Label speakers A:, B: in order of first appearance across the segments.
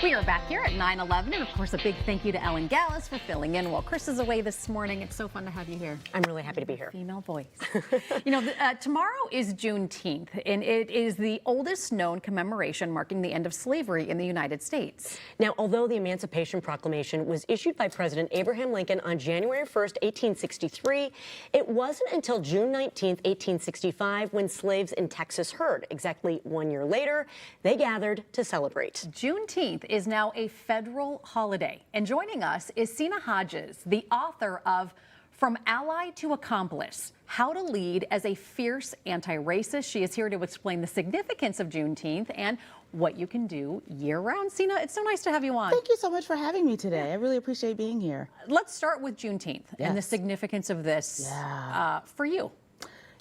A: We are back here at 9/11, and of course, a big thank you to Ellen Gallus for filling in while Chris is away this morning. It's so fun to have you here.
B: I'm really happy to be here.
A: Female voice. Tomorrow is Juneteenth, and it is the oldest known commemoration marking the end of slavery in the United States.
B: Now, although the Emancipation Proclamation was issued by President Abraham Lincoln on January 1st, 1863, it wasn't until June 19th, 1865, when slaves in Texas heard. Exactly 1 year later, they gathered to celebrate.
A: Juneteenth is now a federal holiday. And joining us is Sina Hodges, the author of From Ally to Accomplice, How to Lead as a Fierce Anti-Racist. She is here to explain the significance of Juneteenth and what you can do year-round. Sina, it's so nice to have you on.
C: Thank you so much for having me today. I really appreciate being here.
A: Let's start with Juneteenth and the significance of this for you.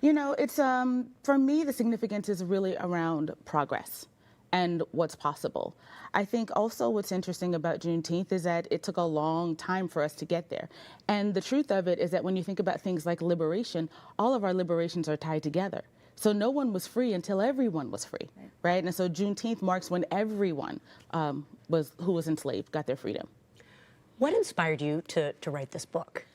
C: You know, it's for me, the significance is really around progress and what's possible. I think also what's interesting about Juneteenth is that it took a long time for us to get there. And the truth of it is that when you think about things like liberation, all of our liberations are tied together. So no one was free until everyone was free, right? And so Juneteenth marks when everyone who was enslaved got their freedom.
B: What inspired you to write this book?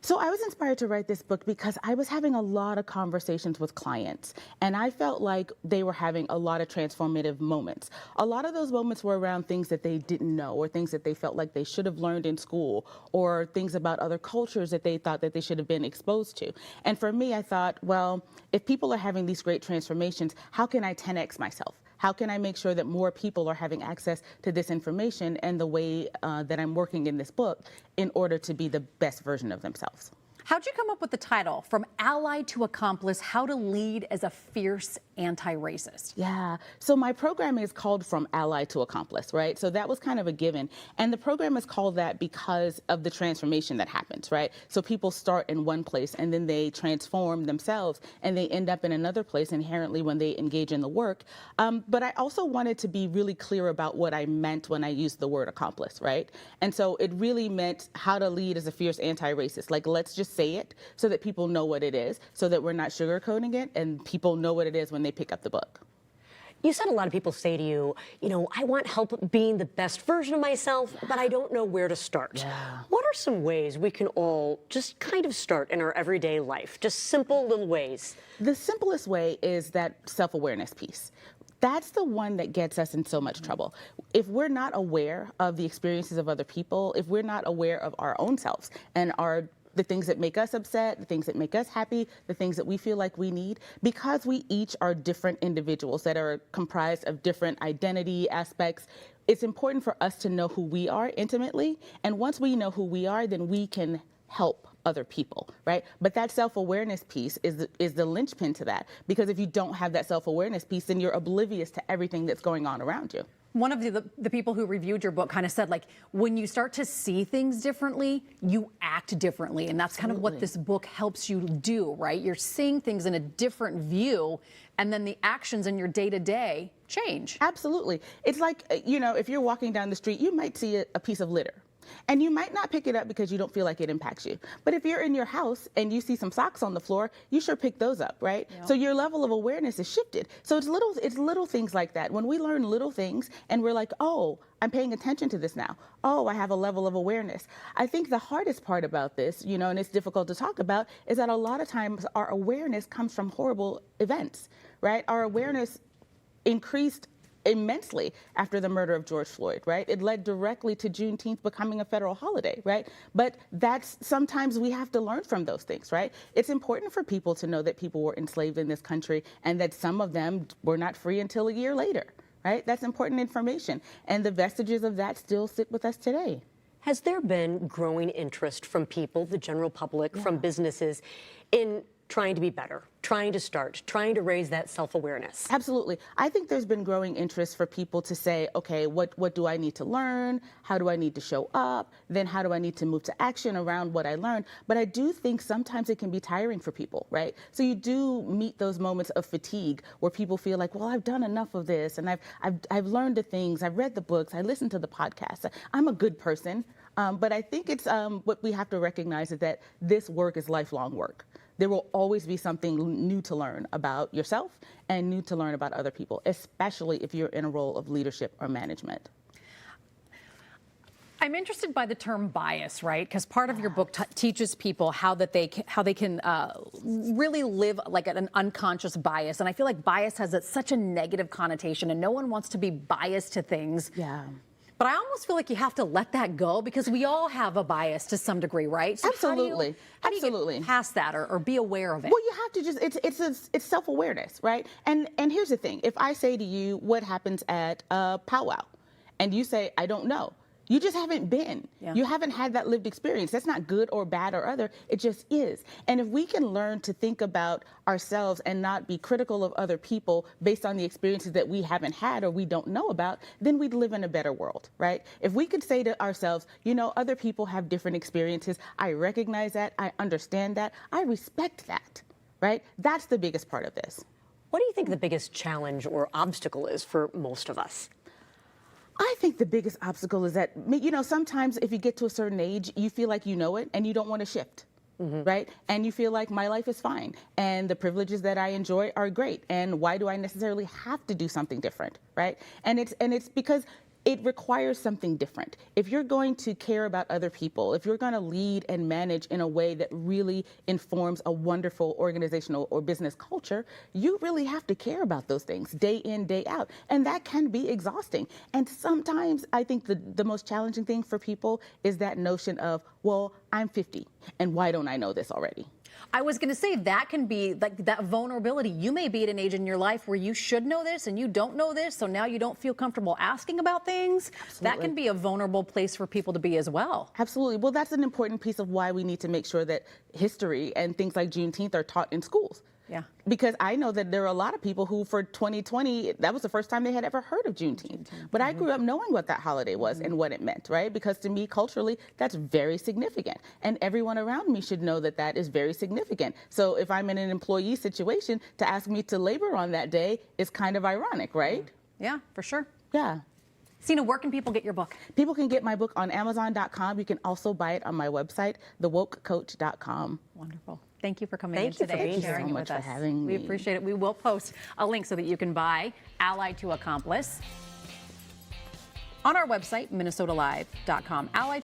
C: So I was inspired to write this book because I was having a lot of conversations with clients, and I felt like they were having a lot of transformative moments. A lot of those moments were around things that they didn't know, or things that they felt like they should have learned in school, or things about other cultures that they thought that they should have been exposed to. And for me, I thought, well, if people are having these great transformations, how can I 10x myself? How can I make sure that more people are having access to this information and the way that I'm working in this book in order to be the best version of themselves?
A: How'd you come up with the title, From Ally to Accomplice, How to Lead as a Fierce Anti-Racist?
C: Yeah, so my program is called From Ally to Accomplice, right? So that was kind of a given. And the program is called that because of the transformation that happens, right? So people start in one place and then they transform themselves and they end up in another place inherently when they engage in the work. But I also wanted to be really clear about what I meant when I used the word accomplice, right? And so it really meant how to lead as a fierce anti-racist. Like, let's just say it so that people know what it is, so that we're not sugarcoating it and people know what it is when they pick up the book.
B: You said a lot of people say to you, I want help being the best version of myself, but I don't know where to start.
C: Yeah.
B: What are some ways we can all just kind of start in our everyday life? Just simple little ways.
C: The simplest way is that self-awareness piece. That's the one that gets us in so much trouble. If we're not aware of the experiences of other people, if we're not aware of our own selves and the things that make us upset, the things that make us happy, the things that we feel like we need, because we each are different individuals that are comprised of different identity aspects, it's important for us to know who we are intimately. And once we know who we are, then we can help other people, right? But that self-awareness piece is the linchpin to that, because if you don't have that self-awareness piece, then you're oblivious to everything that's going on around you.
A: One of the people who reviewed your book kind of said, like, when you start to see things differently, you act differently. And that's kind of what this book helps you do, right? You're seeing things in a different view, and then the actions in your day-to-day change.
C: Absolutely. It's like, if you're walking down the street, you might see a piece of litter. And you might not pick it up because you don't feel like it impacts you. But if you're in your house and you see some socks on the floor, you sure pick those up, right? Yep. So your level of awareness is shifted. So it's little things like that. When we learn little things and we're like, oh, I'm paying attention to this now. Oh, I have a level of awareness. I think the hardest part about this, and it's difficult to talk about, is that a lot of times our awareness comes from horrible events, right? Our awareness increased immensely after the murder of George Floyd, right? It led directly to Juneteenth becoming a federal holiday, right? But sometimes we have to learn from those things, right? It's important for people to know that people were enslaved in this country and that some of them were not free until a year later, right? That's important information. And the vestiges of that still sit with us today.
B: Has there been growing interest from people, the general public, from businesses, in trying to be better, trying to raise that self-awareness?
C: Absolutely. I think there's been growing interest for people to say, okay, what do I need to learn? How do I need to show up? Then how do I need to move to action around what I learned? But I do think sometimes it can be tiring for people, right? So you do meet those moments of fatigue where people feel like, well, I've done enough of this and I've learned the things, I've read the books, I listened to the podcasts, I'm a good person. But I think it's what we have to recognize is that this work is lifelong work. There will always be something new to learn about yourself and new to learn about other people, especially if you're in a role of leadership or management.
A: I'm interested by the term bias, right? Because part of your book teaches people how they can really live like an unconscious bias, and I feel like bias has such a negative connotation, and no one wants to be biased to things.
C: Yeah.
A: But I almost feel like you have to let that go because we all have a bias to some degree, right? So
C: Absolutely.
A: How do you
C: Absolutely.
A: get past that or be aware of it?
C: Well, you have to just, it's self-awareness, right? And here's the thing. If I say to you, what happens at a powwow? And you say, I don't know. You just haven't been.
A: Yeah.
C: You haven't had that lived experience. That's not good or bad or other. It just is. And if we can learn to think about ourselves and not be critical of other people based on the experiences that we haven't had or we don't know about, then we'd live in a better world, right? If we could say to ourselves, you know, other people have different experiences. I recognize that. I understand that. I respect that, right? That's the biggest part of this.
B: What do you think the biggest challenge or obstacle is for most of us?
C: I think the biggest obstacle is that, you know, sometimes if you get to a certain age, you feel like you know it and you don't want to shift, right? And you feel like my life is fine and the privileges that I enjoy are great. And why do I necessarily have to do something different, right? And it's because it requires something different. If you're going to care about other people, if you're going to lead and manage in a way that really informs a wonderful organizational or business culture, you really have to care about those things day in, day out. And that can be exhausting. And sometimes I think the most challenging thing for people is that notion of, well, I'm 50, and why don't I know this already?
A: I was going to say that can be like that vulnerability. You may be at an age in your life where you should know this and you don't know this, so now you don't feel comfortable asking about things.
C: Absolutely.
A: That can be a vulnerable place for people to be as well.
C: Absolutely. Well, that's an important piece of why we need to make sure that history and things like Juneteenth are taught in schools.
A: Yeah.
C: Because I know that there are a lot of people who for 2020, that was the first time they had ever heard of Juneteenth. But I grew up knowing what that holiday was and what it meant, right? Because to me, culturally, that's very significant. And everyone around me should know that that is very significant. So if I'm in an employee situation, to ask me to labor on that day is kind of ironic, right?
A: Yeah, for sure.
C: Yeah.
A: Sina, where can people get your book?
C: People can get my book on Amazon.com. You can also buy it on my website, thewokecoach.com.
A: Wonderful. Thank you for coming
B: Thank
A: in
B: you for
A: today
B: being
A: and
B: here.
A: sharing
C: Thank you
A: it
C: so
A: with
C: much for
A: us.
C: having
A: We
C: me.
A: appreciate it. We will post a link so that you can buy Allied to Accomplice on our website, minnesotalive.com. Allied